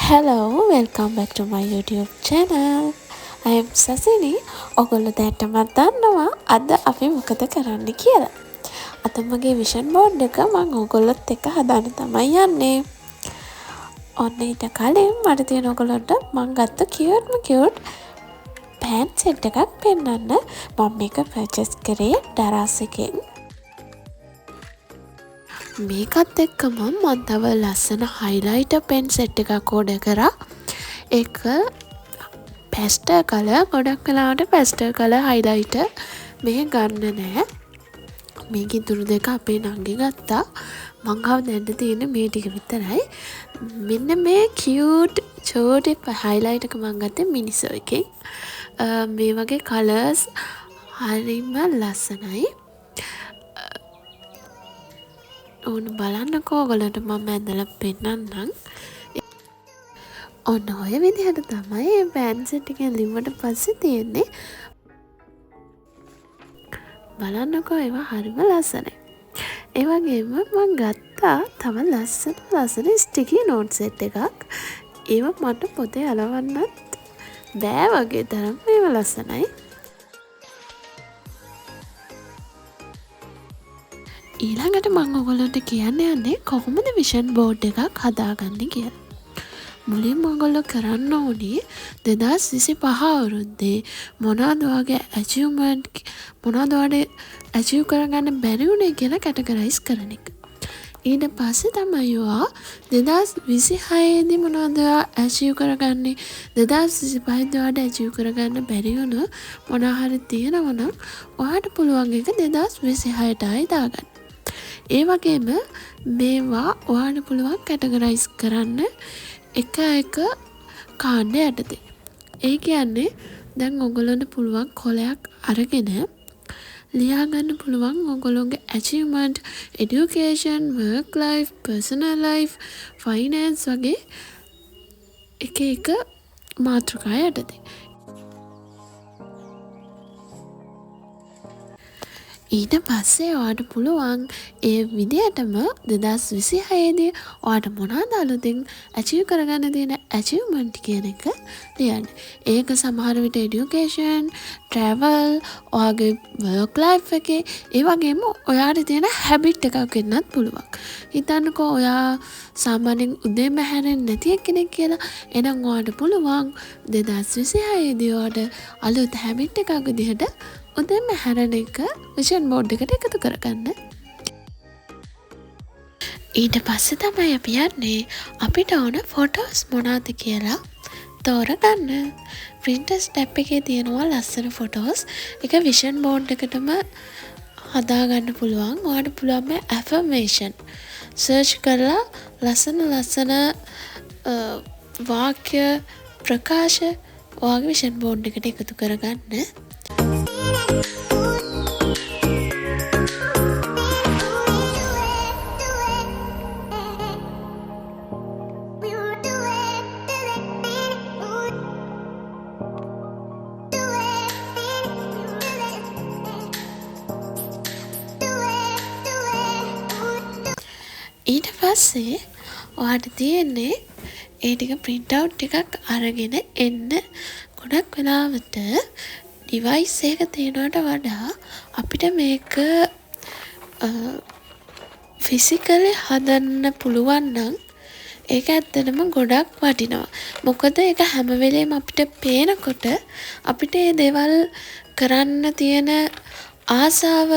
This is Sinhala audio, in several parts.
Hello, welcome back to my YouTube channel. I am Sasini. ඔගොල්ලෝ දැනටමත් දන්නවා අද අපි මොකද කරන්න කියලා. අද මගේ විෂන් බෝඩ් එක මම ඔයගොල්ලොත් එක්ක හදාන්න තමයි යන්නේ. ඔන්න ඊට කලින් මට තියෙන ඔයගොල්ලන්ට මම ගත්ත cute pant set එකක් පෙන්නන්න. මම මේක purchase කරේ Daraz එකෙන්. මේකත් එක්කම මම තව ලස්සන highlighter pen set එකක් order කරා. ඒක pastel color, ගොඩක් වෙලාවට pastel color highlighter මේ ගන්න නෑ. මේක ඉතුරු දෙක අපේ නංගි ගත්තා. මං ගාව දැන් තියෙන මේ ටික විතරයි. මෙන්න මේ cute චෝටි highlighter එක මං ගත්තේ Miniso එකෙන්. මේ වගේ colors හරිම ලස්සනයි. ඕන බලන්නකෝ ඔයගලන්ට මම ඇඳලා පෙන්නන්නම්. ඔන්න ඔය විදිහට තමයි මේ pant set එක ඇඳුමට පස්සේ තියෙන්නේ. බලන්නකෝ ඒවා හරිම ලස්සනයි. ඒ වගේම මම ගත්තා තව ලස්සන sticky note set එකක්. ඒවා මට පොතේ අලවන්නත් බෑ වගේ තරම් ඒවා ලස්සනයි. ඊළඟට මම ඔයගොල්ලන්ට කියන්න යන්නේ කොහොමද විෂන් බෝඩ් එකක් හදාගන්නේ කියලා. මුලින්ම ඔයගොල්ලෝ කරන්න ඕනේ 2025 අවුරුද්දේ මොනවද වගේ achievement මොනවද වගේ achieve කරගන්න බැරි වුණේ කියලා categorize කරන එක. ඊට පස්සේ තමයි ඔයා 2026 දී මොනවද achieve කරගන්නේ 2025 දී ඔයාට achieve කරගන්න බැරි වුණ මොනවා හරි තියෙනවා නම් ඔයාට පුළුවන් එක 2026ට ආයි දාගන්න. ඒ වගේම මේවා ඔයාට පුළුවන් categorize කරන්න එක කාණ්ඩ යටතේ. ඒ කියන්නේ දැන් ඔයගොල්ලන්ට පුළුවන් කොලයක් අරගෙන ලියා ගන්න පුළුවන් ඔයගොල්ලෝගේ achievement, education, work life, personal life, finance වගේ එක මාතෘකා යටතේ. ඊට පස්සේ ඔයාට පුළුවන් ඒ විදිහටම 2026 දී ඔයාට මොනවාද අලුතෙන් achieve කරගන්න තියෙන achievement කියන එක ලියන්න. ඒක සමහර විට education, travel, ඔයාගේ work life එකේ ඒ වගේම ඔයාට තියෙන habit එකක් වෙන්නත් පුළුවන්. හිතන්නකෝ ඔයා සාමාන්‍යයෙන් උදේම හැරෙන්නේ නැති කෙනෙක් කියලා. එහෙනම් ඔයාට පුළුවන් 2026 දී ඔයාට අලුත් habit එකක් විදිහට උදේම හැරෙන එක විෂන් බෝඩ් එකට එකතු කරගන්න. ඊට පස්සේ තමයි අපි යන්නේ අපිට ඕන ෆොටෝස් මොනවද කියලා තෝරගන්න. Pinterest ටැබ් එකේ තියෙනවා ලස්සන ෆොටෝස්. ඒක විෂන් බෝඩ් එකටම හදාගන්න පුළුවන්. ඔයාලට පුළුවන් මේ affirmation සර්ච් කරලා ලස්සන වාක්‍ය ප්‍රකාශ ඔයාගේ විෂන් බෝඩ් එකට එකතු කරගන්න. ඊට පස්සේ ඔයාට තියෙන්නේ ඒ ටික print out ටිකක් අරගෙන එන්න. ගොඩක් වෙලාවට device එක තියෙනවට වඩා අපිට මේක physically හදන්න පුළුවන් නම් ඒක ඇත්තටම ගොඩක් වටිනවා. මොකද ඒක හැම වෙලේම අපිට පේනකොට අපිට මේ දේවල් කරන්න තියෙන ආසාව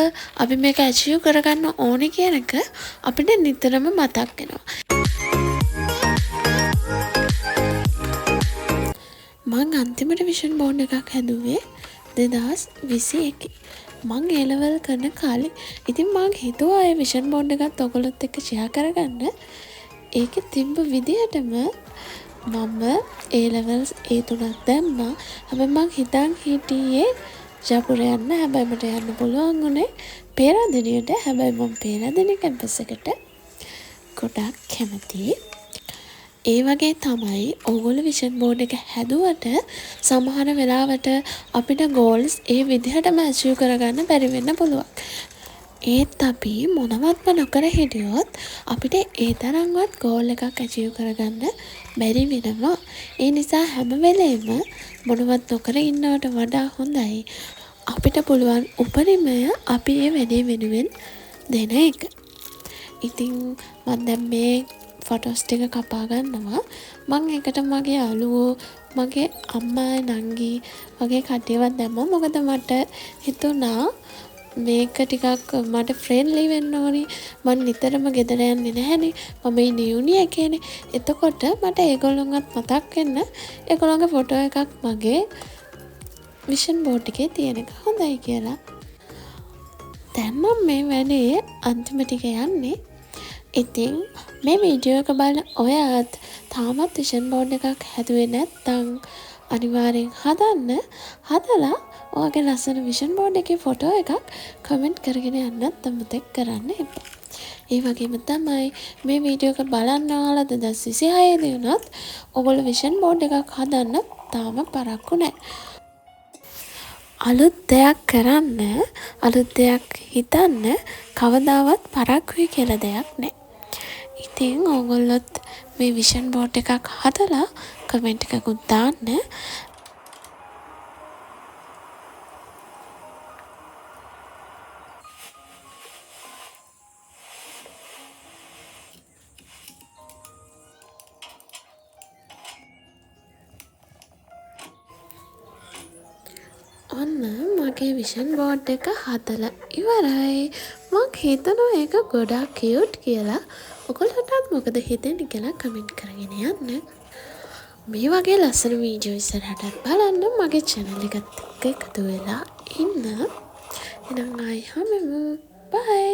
අපි මේක achieve කරගන්න ඕනේ කියන එක අපිට නිතරම මතක් වෙනවා. මං අන්තිමට විෂන් බෝඩ් එකක් හැදුවේ 2021. මං A level කරන කාලේ. ඉතින් මං හිතුවා ඒ විෂන් බෝඩ් එකත් ඔයගොල්ලොත් එක්ක share කරගන්න. ඒකේ තිබ්බ විදියටම මම A levels A3ක් දැම්මා. හැබැයි මං හිතන් හිටියේ ජපුර යන්න. හැබැයි මට යන්න පුළුවන් වුණේ පේරාදෙණියට. හැබැයි මම පේරාදෙණිය කැම්පස් එකට ගොඩක් කැමතියි. ඒ වගේ තමයි ඕගොල්ලෝ විෂන් බෝඩ් එක හැදුවට සමහර වෙලාවට අපිට ගෝල්ස් ඒ විදිහටම ඇචීව් කරගන්න බැරි වෙන්න පුළුවන්. ඒත් අපි මොනවත්ම නොකර හිටියොත් අපිට ඒ තරම්වත් ගෝල් එකක් ඇචීව් කරගන්න බැරි වෙනවා. ඒ නිසා හැම වෙලේම මොනවත් නොකර ඉන්නවට වඩා හොඳයි අපිට පුළුවන් උපරිමය අපි ඒ වැඩේ වෙනුවෙන් දෙන එක. ඉතින් මම දැන් මේ ෆොටෝස් ටික කපා ගන්නවා. මම එකට මගේ යාළුවෝ, මගේ අම්මා, නංගි වගේ කට්ටියවත් දැම්මා. මොකද මට හිතුණා මේක ටිකක් මට ෆ්‍රෙන්ඩ්ලි වෙන්න ඕනි. මම නිතරම ගෙදර යන්නේ නැහැනේ. මම ඉන්නේ යුනි එකේනේ. එතකොට මට ඒගොල්ලොන්වත් මතක් වෙන්න ඒගොල්ලන්ගේ ෆොටෝ එකක් මගේ විෂන් බෝඩ් එකේ තියෙන එක හොඳයි කියලා. දැන් මම මේ වැඩේ අන්තිම ටික යන්නේ. ඉතින් මේ වීඩියෝ එක බලන ඔයාත් තාමත් විෂන් බෝඩ් එකක් හැදුවේ නැත්නම් අනිවාර්යෙන් හදන්න. හදලා ඔයාගේ ලස්සන විෂන් බෝඩ් එකේ ෆොටෝ එකක් කමෙන්ට් කරගෙන යන්නත් අමතක කරන්න එපා. ඒ වගේම තමයි මේ වීඩියෝ එක බලන්න ඔයාලා 2026 දී වුණත් ඔයගොල්ලෝ විෂන් බෝඩ් එකක් හදන්න තාම පරක්කු නැහැ. අලුත් දෙයක් කරන්න, අලුත් දෙයක් හිතන්න කවදාවත් පරක්කුයි කියලා දෙයක් නැහැ. ඉතින් ඕගොල්ලොත් මේ විෂන් බෝඩ් එකක් හදලා කමෙන්ට් එකකුත් දාන්න. ඔන්න මගේ විෂන් බෝඩ් එක හදලා ඉවරයි. මම හිතනවා ඒක ගොඩාක් කියුට් කියලා. ඔයගොල්ලන්ටත් මොකද හිතෙන්නේ කියලා කමෙන්ට් කරගෙන යන්න. මේ වගේ ලස්සන වීඩියෝ ඉස්සරහටත් බලන්න මගේ channel එකත් එක්ක එකතු වෙලා ඉන්න. එහෙනම් ආයි හමුවෙමු. බයි.